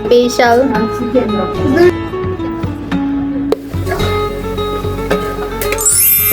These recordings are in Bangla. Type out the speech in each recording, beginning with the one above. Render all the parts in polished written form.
স্পেশাল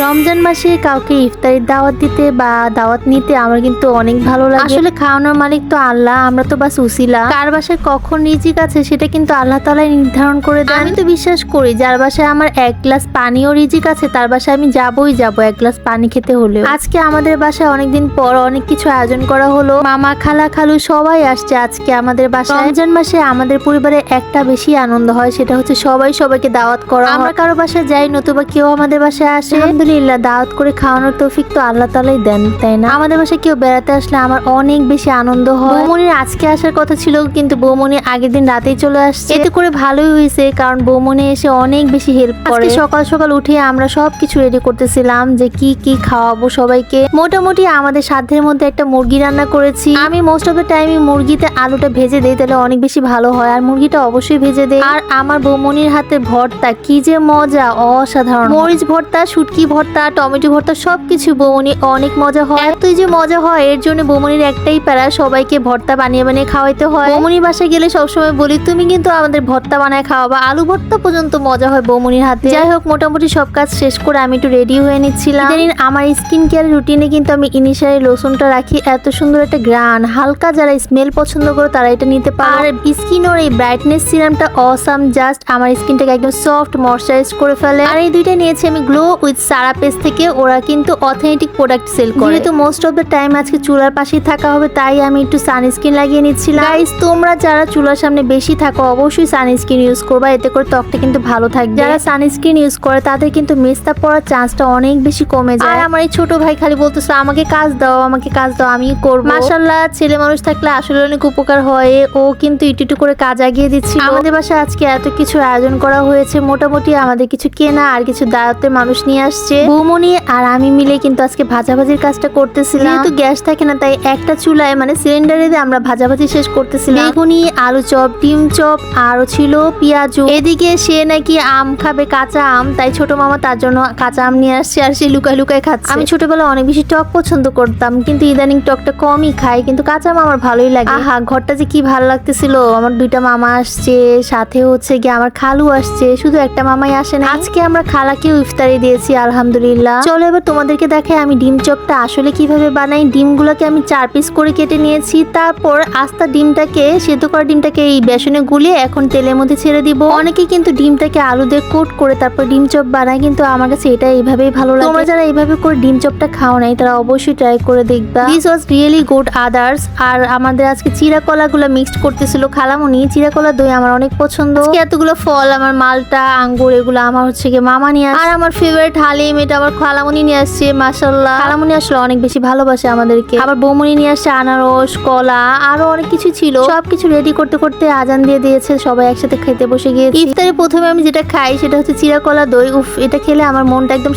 রমজান মাসে কাউকে ইফতারির দাওয়াত দিতে বা দাওয়াত নিতে আমার কিন্তু অনেক ভালো লাগে। আসলে খাওয়ানোর মালিক তো আল্লাহ, আমরা তো বাস উসিলা। কার বাসায় কখন রিজিক আছে সেটা কিন্তু আল্লাহ তাআলাই নির্ধারণ করে দেন। আমি তো বিশ্বাস করি যার বাসায় আমার এক গ্লাস পানিও রিজিক আছে তার বাসায় আমি যাবই যাব এক গ্লাস পানি খেতে হলেও। আজকে আমাদের বাসায় অনেকদিন পর অনেক কিছু আয়োজন করা হলো। মামা খালা খালু সবাই আসছে আজকে আমাদের বাসায়। রমজান মাসে আমাদের পরিবারে একটা বেশি আনন্দ হয়, সেটা হচ্ছে সবাই সবাইকে দাওয়াত করা। আমরা কারো বাসায় যাই নতুবা কেউ আমাদের বাসায় আসে, আলহামদুলিল্লাহ দাওয়াত করে খাওয়ানোর তৌফিক তো আল্লাহ তাআলাই দেন, তাই না? আমাদের বাসায় কেউ বেড়াতে আসলে আমার অনেক বেশি আনন্দ হয়। বৌমনির আজকে আসার কথা ছিল কিন্তু বৌমনি আগের দিন রাতেই চলে আসছে। এতে করে ভালোই হয়েছে, কারণ বৌমনি এসে অনেক বেশি হেল্প করে। সকাল সকাল উঠে আমরা সবকিছু রেডি করতেছিলাম যে কি কি খাওয়াবো সবাইকে। মোটামুটি আমাদের সাধ্যের মধ্যে একটা মুরগি রান্না করেছি। আমি মোস্ট অফ দ্য টাইমই মুরগিতে আলুটা ভেজে দেই, তাহলে অনেক বেশি ভালো হয়। আর মুরগিটা অবশ্যই ভেজে দেই। আর আমার বৌমনির হাতে ভর্তা কি যে মজা, অসাধারণ। মরিচ ভর্তা, শুটকি ভর্তা, টমেটো ভর্তা সবকিছু বৌমনি অনেক মজা হয়। এতই যে মজা হয় এর জন্য বৌমনির একটাই প্যারা, সবাইকে ভর্তা বানিয়ে বানিয়ে খাওয়াইতে হয়। বৌমনির বাসায় গেলে সবসময় বলি তুমি কিন্তু আমাদের ভর্তা বানায় খাওয়াবা। আলু ভর্তা পর্যন্ত মজা হয় বৌমনির হাতে। যাই হোক, মোটামুটি সব কাজ শেষ করে আমি একটু রেডি হয়ে নিচ্ছিলাম। জানেন আমার স্কিন কেয়ার রুটিনে কিন্তু আমি ইনিশিয়ালি লোশনটা রাখি। এত সুন্দর একটা গ্রান, হালকা যারা স্মেল পছন্দ করে তারা এটা নিতে পারে। আর স্কিনের এই ব্রাইটনেস সিরামটা অসাম, জাস্ট আমার স্কিনটাকে একদম সফট ময়শ্চারাইজ করে ফেলে। আর এই দুইটা নিয়েছি আমি গ্লো উইথ সারা পেজ থেকে। ওরা কিন্তু অথেন্টিক প্রোডাক্ট সেল করে। যেহেতু মোস্ট অফ দ্য টাইম আজকে চুলার পাশেই থাকা হবে তাই আমি একটু সানস্ক্রিন লাগিয়ে নিচ্ছিলাম। গাইস তোমরা যারা চুলার সামনে বেশি থাকো অবশ্যই সানস্ক্রিন ইউজ করবা, এতে করে ত্বকটা কিন্তু ভালো থাকবে। যারা সানস্ক্রিন ইউজ করে তাদের কিন্তু মেস্তা পড়ার চান্সটা অনেক বেশি কমে যায়। আর আমার এই ছোট ভাই খালি বলতেছে আমাকে কাজ দাও আমাকে কাজ দাও, আমি করব। মাশাআল্লাহ ছেলে মানুষ থাকলে আসলে অনেক উপকার হয়। ও কিন্তু একটু করে কাজ আগিয়ে দিচ্ছিল। আমাদের বাসায় আজকে এত কিছু আয়োজন করা হয়েছে, মোটামুটি আমাদের কিছু কেনা আর কিছু দাওয়াতের মানুষ নিয়ে আসছে। বৌমনি আর আমি মিলে কিন্তু আজকে ভাজাভাজির কাজটা করতেছিলাম। যেহেতু গ্যাস থাকে না তাই একটা চুলায় মানে সিলিন্ডারে দিয়ে আমরা ভাজাভাজি শেষ করতেছিলাম। বেগুনি, আলু চপ, ডিম চপ, আরো ছিল পেঁয়াজু। এদিকে সে নাকি আম খাবে, কাঁচা আম, তাই ছোট মামা তার জন্য কাঁচা আম নিয়ে আসছে আর সে লুকায় লুকায় খাচ্ছে। আমি ছোটবেলায় অনেক বেশি টক পছন্দ করতাম কিন্তু ইদানিং টকটা কমই খাই, কিন্তু কাঁচা আম আমার ভালোই লাগে। আহা ঘরটা যে কি ভালো লাগতেছিল। আমার দুইটা মামা আসছে, সাথে হচ্ছে গিয়ে আমার খালু আসছে, শুধু একটা মামাই আসে না। আজকে আমরা খালাকেও ইফতারি দিয়েছি আলহামদুলিল্লাহ। চলো এবার তোমাদেরকে দেখাই আমি ডিম চপটা আসলে কিভাবে বানাই। ডিমগুলোকে আমি 4 পিস করে কেটে নিয়েছি। তারপর আস্তা ডিমটাকে সেদ্ধ করা ডিমটাকে এই বেসনে গুলিয়ে এখন তেলের মধ্যে ছেড়ে দিব। অনেকে কিন্তু ডিমটাকে আলু দিয়ে কোট করে তারপর ডিম চপ বানায়, কিন্তু আমার কাছে এটা এইভাবেই ভালো লাগে। তোমরা যারা এইভাবে করে ডিম চপটা খাও নাই তারা অবশ্যই ট্রাই করে দেখবা। This was really good others. আর আমাদের আজকে চিরা কলাগুলো মিক্সড করতেছিল খালামুনি। চিরা কলা দই আমার অনেক পছন্দ। এতগুলো ফল আমার মালটা আঙ্গুর এগুলো আমার হচ্ছে গিয়ে মামা নিয়ে আসে। আর আমার ফেভারিট হালিম এটা আমার খালামুনি নিয়ে আসছে। মাশাআল্লাহ খালামুনি আসলে অনেক বেশি ভালোবাসে আমাদেরকে। আবার বৌমনি নিয়ে আসছে আনারস, কলা, আরো অনেক কিছু ছিল। সবকিছু রেডি করতে করতে আজান দিয়ে দিয়েছে, সবাই একসাথে খেতে বসে গিয়েছি। ইফতারে প্রথমে আমি যেটা খাই সেটা হচ্ছে চিরা কলা দই। উফ এটা খেলে আমার মনটা একদম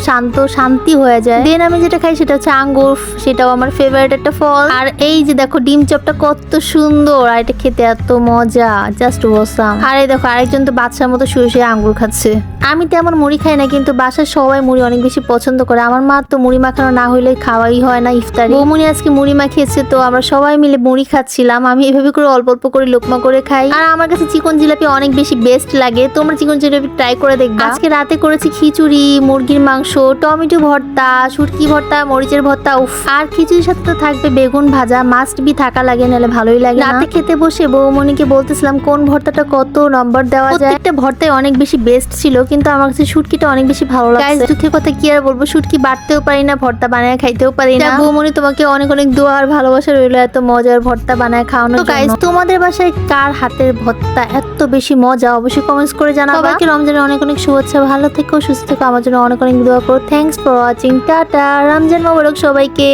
শান্তি হয়ে যায়। দেন আমি যেটা খাই সেটা হচ্ছে আঙ্গুর, সেটাও আমার ফেভারিট একটা ফল। আর এই যে দেখো ডিম চপটা কত সুন্দর, আর এটা খেতে এত মজা, জাস্ট ওয়াসাম। আর এই দেখো আরেকজন তো বাচ্চার মতো শুয়ে শুয়ে আঙ্গুর খাচ্ছে। আমি তেমন মুড়ি খাই না কিন্তু বাসার সবাই মুড়ি অনেক বেশি পছন্দ করে। আমার মা তো মুড়ি মাখানো না হইলে খাওয়াই হয় না ইফতারে। বৌমনি আজকে মুড়ি মাখিয়েছে তো আমরা সবাই মিলে মুড়ি খাচ্ছিলাম। আমি এভাবে করে অল্প অল্প করে লোকমা করে খাই। আর আমার কাছে চিকন জিলাপি অনেক বেশি বেস্ট লাগে, তোমরা চিকন জিলাপি ট্রাই করে দেখবা। আজকে রাতে করেছি খিচুড়ি, মুরগির মাংস, টমেটো ভর্তা, শুটকি ভর্তা, মরিচের ভর্তা। উফ আর খিচুড়ির সাথে তো থাকবে বেগুন ভাজা, মাস্ট বি থাকা লাগে, নাহলে ভালোই লাগে। রাতে খেতে বসে বৌমনিকে বলতেছিলাম কোন ভর্তাটা কত নম্বর দেওয়া যায়। প্রত্যেকটা ভর্তাই অনেক বেশি বেস্ট ছিল, কিন্তু আমার কাছে শুটকিটা অনেক বেশি ভালো লাগে। গাইস দুঃখের কথা কি আর বলবো, শুটকি বাটতেও পারি না, ভর্তা বানায় খাইতেও পারি না। বৌমনি তোমাকে অনেক অনেক দোয়া আর ভালোবাসা রইলো এত মজার ভর্তা বানায় খাওয়ানোর জন্য। গাইস তোমাদের বাসায় কার হাতের ভর্তা এত বেশি মজা অবশ্যই কমেন্টস করে জানাবা। সবাইকে রমজানের অনেক অনেক শুভেচ্ছা, ভালো থেকো, সুস্থ থেকো, আমার জন্য অনেক অনেক দোয়া করো। থ্যাঙ্কস ফর ওয়াচিং, টাটা, রমজান মোবারক সবাইকে।